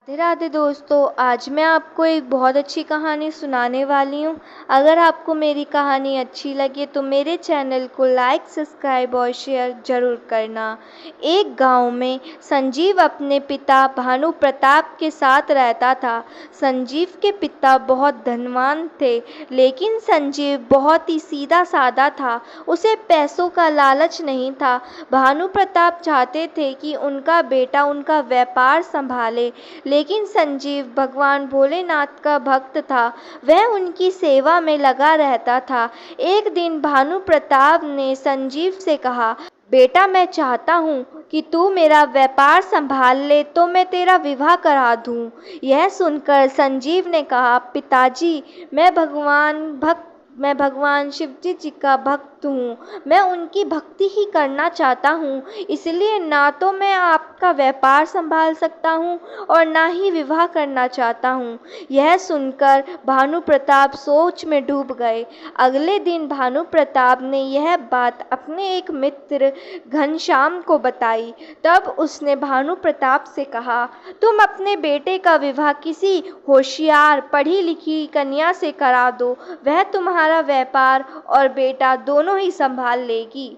राधे राधे दोस्तों, आज मैं आपको एक बहुत अच्छी कहानी सुनाने वाली हूँ। अगर आपको मेरी कहानी अच्छी लगे तो मेरे चैनल को लाइक, सब्सक्राइब और शेयर ज़रूर करना। एक गांव में संजीव अपने पिता भानु प्रताप के साथ रहता था। संजीव के पिता बहुत धनवान थे, लेकिन संजीव बहुत ही सीधा साधा था। उसे पैसों का लालच नहीं था। भानु प्रताप चाहते थे कि उनका बेटा उनका व्यापार संभाले, लेकिन संजीव भगवान भोलेनाथ का भक्त था। वह उनकी सेवा में लगा रहता था। एक दिन भानु प्रताप ने संजीव से कहा, बेटा, मैं चाहता हूँ कि तू मेरा व्यापार संभाल ले तो मैं तेरा विवाह करा दूँ। यह सुनकर संजीव ने कहा, पिताजी, मैं भगवान शिव जी का भक्त हूँ। मैं उनकी भक्ति ही करना चाहता हूँ, इसलिए ना तो मैं आपका व्यापार संभाल सकता हूँ और ना ही विवाह करना चाहता हूँ। यह सुनकर भानु प्रताप सोच में डूब गए। अगले दिन भानु प्रताप ने यह बात अपने एक मित्र घनश्याम को बताई। तब उसने भानु प्रताप से कहा, तुम अपने बेटे का विवाह किसी होशियार पढ़ी लिखी कन्या से करा दो। वह तुम्हारा व्यापार और बेटा दोनों ही संभाल लेगी।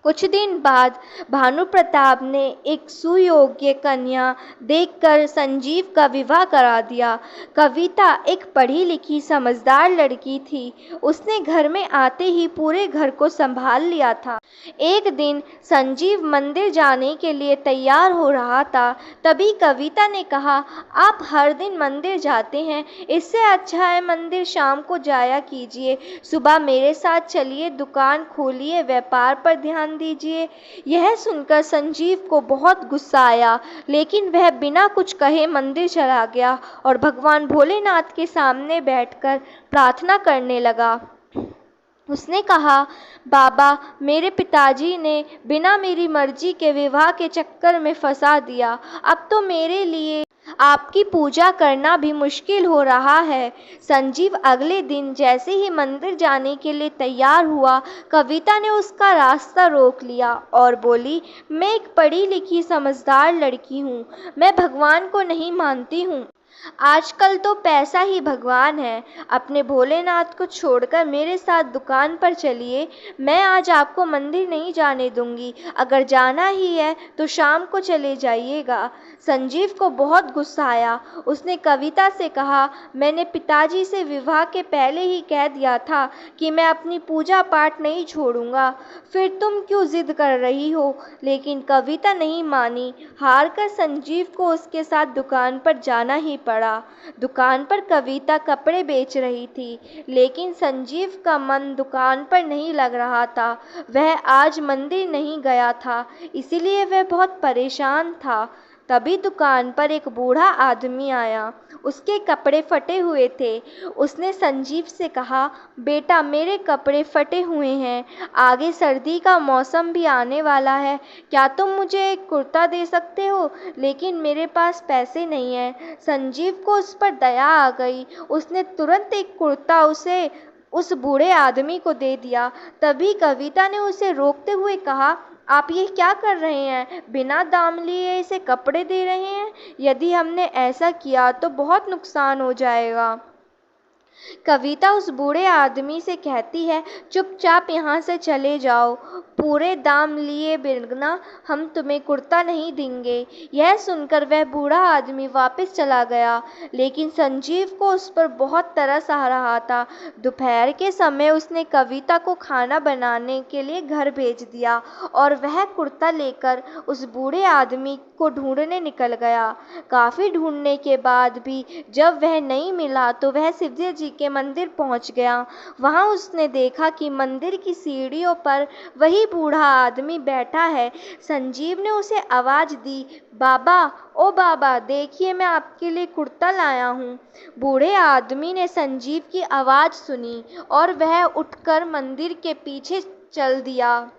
कुछ दिन बाद भानु प्रताप ने एक सुयोग्य कन्या देखकर संजीव का विवाह करा दिया। कविता एक पढ़ी लिखी समझदार लड़की थी। उसने घर में आते ही पूरे घर को संभाल लिया था। एक दिन संजीव मंदिर जाने के लिए तैयार हो रहा था। तभी कविता ने कहा, आप हर दिन मंदिर जाते हैं, इससे अच्छा है मंदिर शाम को जाया कीजिए। सुबह मेरे साथ चलिए, दुकान खोलिए, व्यापार पर ध्यान दीजिए। यह सुनकर संजीव को बहुत गुस्सा आया, लेकिन वह बिना कुछ कहे मंदिर चला गया और भगवान भोलेनाथ के सामने बैठकर प्रार्थना करने लगा। उसने कहा, बाबा, मेरे पिताजी ने बिना मेरी मर्जी के विवाह के चक्कर में फंसा दिया। अब तो मेरे लिए आपकी पूजा करना भी मुश्किल हो रहा है। संजीव अगले दिन जैसे ही मंदिर जाने के लिए तैयार हुआ, कविता ने उसका रास्ता रोक लिया और बोली, मैं एक पढ़ी लिखी समझदार लड़की हूँ। मैं भगवान को नहीं मानती हूँ। आजकल तो पैसा ही भगवान है। अपने भोलेनाथ को छोड़कर मेरे साथ दुकान पर चलिए। मैं आज आपको मंदिर नहीं जाने दूंगी। अगर जाना ही है तो शाम को चले जाइएगा। संजीव को बहुत गुस्सा आया। उसने कविता से कहा, मैंने पिताजी से विवाह के पहले ही कह दिया था कि मैं अपनी पूजा पाठ नहीं छोड़ूंगा। फिर तुम क्यों जिद कर रही हो? लेकिन कविता नहीं मानी। हार कर संजीव को उसके साथ दुकान पर जाना ही पड़ा। दुकान पर कविता कपड़े बेच रही थी, लेकिन संजीव का मन दुकान पर नहीं लग रहा था। वह आज मंदिर नहीं गया था, इसीलिए वह बहुत परेशान था। तभी दुकान पर एक बूढ़ा आदमी आया। उसके कपड़े फटे हुए थे। उसने संजीव से कहा, बेटा, मेरे कपड़े फटे हुए हैं। आगे सर्दी का मौसम भी आने वाला है। क्या तुम मुझे एक कुर्ता दे सकते हो? लेकिन मेरे पास पैसे नहीं हैं। संजीव को उस पर दया आ गई। उसने तुरंत एक कुर्ता उस बूढ़े आदमी को दे दिया। तभी कविता ने उसे रोकते हुए कहा, आप ये क्या कर रहे हैं? बिना दाम लिए इसे कपड़े दे रहे हैं। यदि हमने ऐसा किया तो बहुत नुकसान हो जाएगा। कविता उस बूढ़े आदमी से कहती है, चुपचाप यहाँ से चले जाओ। पूरे दाम लिए बिना हम तुम्हें कुर्ता नहीं देंगे। यह सुनकर वह बूढ़ा आदमी वापस चला गया, लेकिन संजीव को उस पर बहुत तरस आ रहा था। दोपहर के समय उसने कविता को खाना बनाने के लिए घर भेज दिया और वह कुर्ता लेकर उस बूढ़े आदमी को ढूंढने निकल गया। काफ़ी ढूंढने के बाद भी जब वह नहीं मिला तो वह शिवजी जी के मंदिर पहुंच गया। वहां उसने देखा कि मंदिर की सीढ़ियों पर वही बूढ़ा आदमी बैठा है। संजीव ने उसे आवाज़ दी, बाबा, ओ बाबा, देखिए मैं आपके लिए कुर्ता लाया हूँ। बूढ़े आदमी ने संजीव की आवाज़ सुनी और वह उठकर मंदिर के पीछे चल दिया।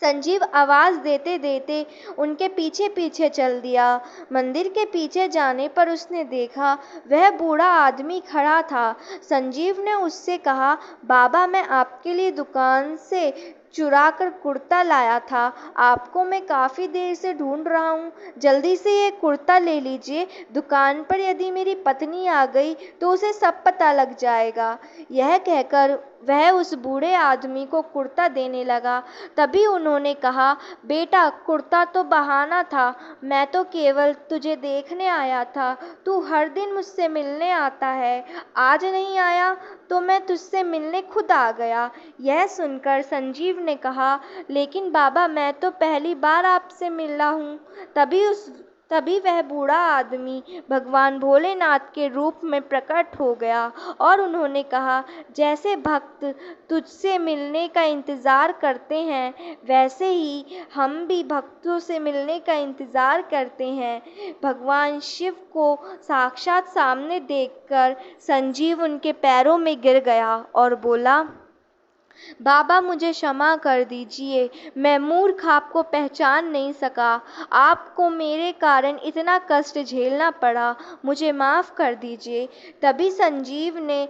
संजीव आवाज़ देते देते उनके पीछे पीछे चल दिया। मंदिर के पीछे जाने पर उसने देखा वह बूढ़ा आदमी खड़ा था। संजीव ने उससे कहा, बाबा, मैं आपके लिए दुकान से चुरा कर कुर्ता लाया था। आपको मैं काफ़ी देर से ढूंढ रहा हूँ। जल्दी से ये कुर्ता ले लीजिए। दुकान पर यदि मेरी पत्नी आ गई तो उसे सब पता लग जाएगा। यह कहकर वह उस बूढ़े आदमी को कुर्ता देने लगा। तभी उन्होंने कहा, बेटा, कुर्ता तो बहाना था। मैं तो केवल तुझे देखने आया था। तू हर दिन मुझसे मिलने आता है। आज नहीं आया तो मैं तुझसे मिलने खुद आ गया। यह सुनकर संजीव ने कहा, लेकिन बाबा, मैं तो पहली बार आपसे मिला हूँ। तभी वह बूढ़ा आदमी भगवान भोलेनाथ के रूप में प्रकट हो गया और उन्होंने कहा, जैसे भक्त तुझसे मिलने का इंतज़ार करते हैं, वैसे ही हम भी भक्तों से मिलने का इंतज़ार करते हैं। भगवान शिव को साक्षात सामने देखकर संजीव उनके पैरों में गिर गया और बोला, बाबा, मुझे क्षमा कर दीजिए। मैं मूर्ख आपको पहचान नहीं सका। आपको मेरे कारण इतना कष्ट झेलना पड़ा। मुझे माफ़ कर दीजिए। तभी संजीव ने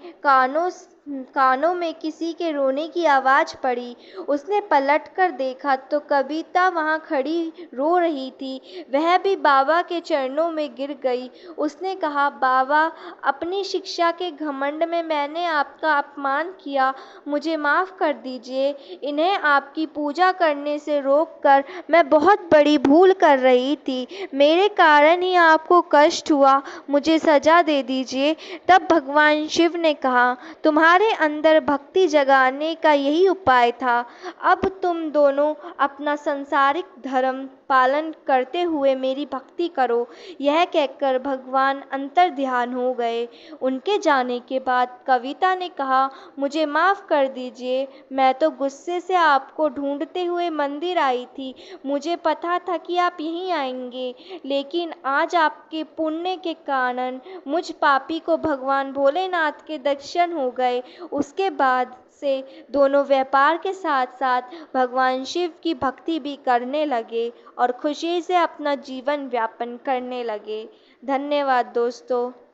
कानों में किसी के रोने की आवाज़ पड़ी। उसने पलट कर देखा तो कविता वहाँ खड़ी रो रही थी। वह भी बाबा के चरणों में गिर गई। उसने कहा, बाबा, अपनी शिक्षा के घमंड में मैंने आपका अपमान किया। मुझे माफ़ कर दीजिए। इन्हें आपकी पूजा करने से रोककर मैं बहुत बड़ी भूल कर रही थी। मेरे कारण ही आपको कष्ट हुआ। मुझे सज़ा दे दीजिए। तब भगवान शिव ने कहा, तुम्हारे अंदर भक्ति जगाने का यही उपाय था। अब तुम दोनों अपना सांसारिक धर्म पालन करते हुए मेरी भक्ति करो। यह कहकर भगवान अंतर ध्यान हो गए। उनके जाने के बाद कविता ने कहा, मुझे माफ़ कर दीजिए। मैं तो गुस्से से आपको ढूंढते हुए मंदिर आई थी। मुझे पता था कि आप यहीं आएंगे, लेकिन आज आपके पुण्य के कारण मुझ पापी को भगवान भोलेनाथ के दर्शन हो गए। उसके बाद से दोनों व्यापार के साथ साथ भगवान शिव की भक्ति भी करने लगे और खुशी से अपना जीवन यापन करने लगे। धन्यवाद दोस्तों।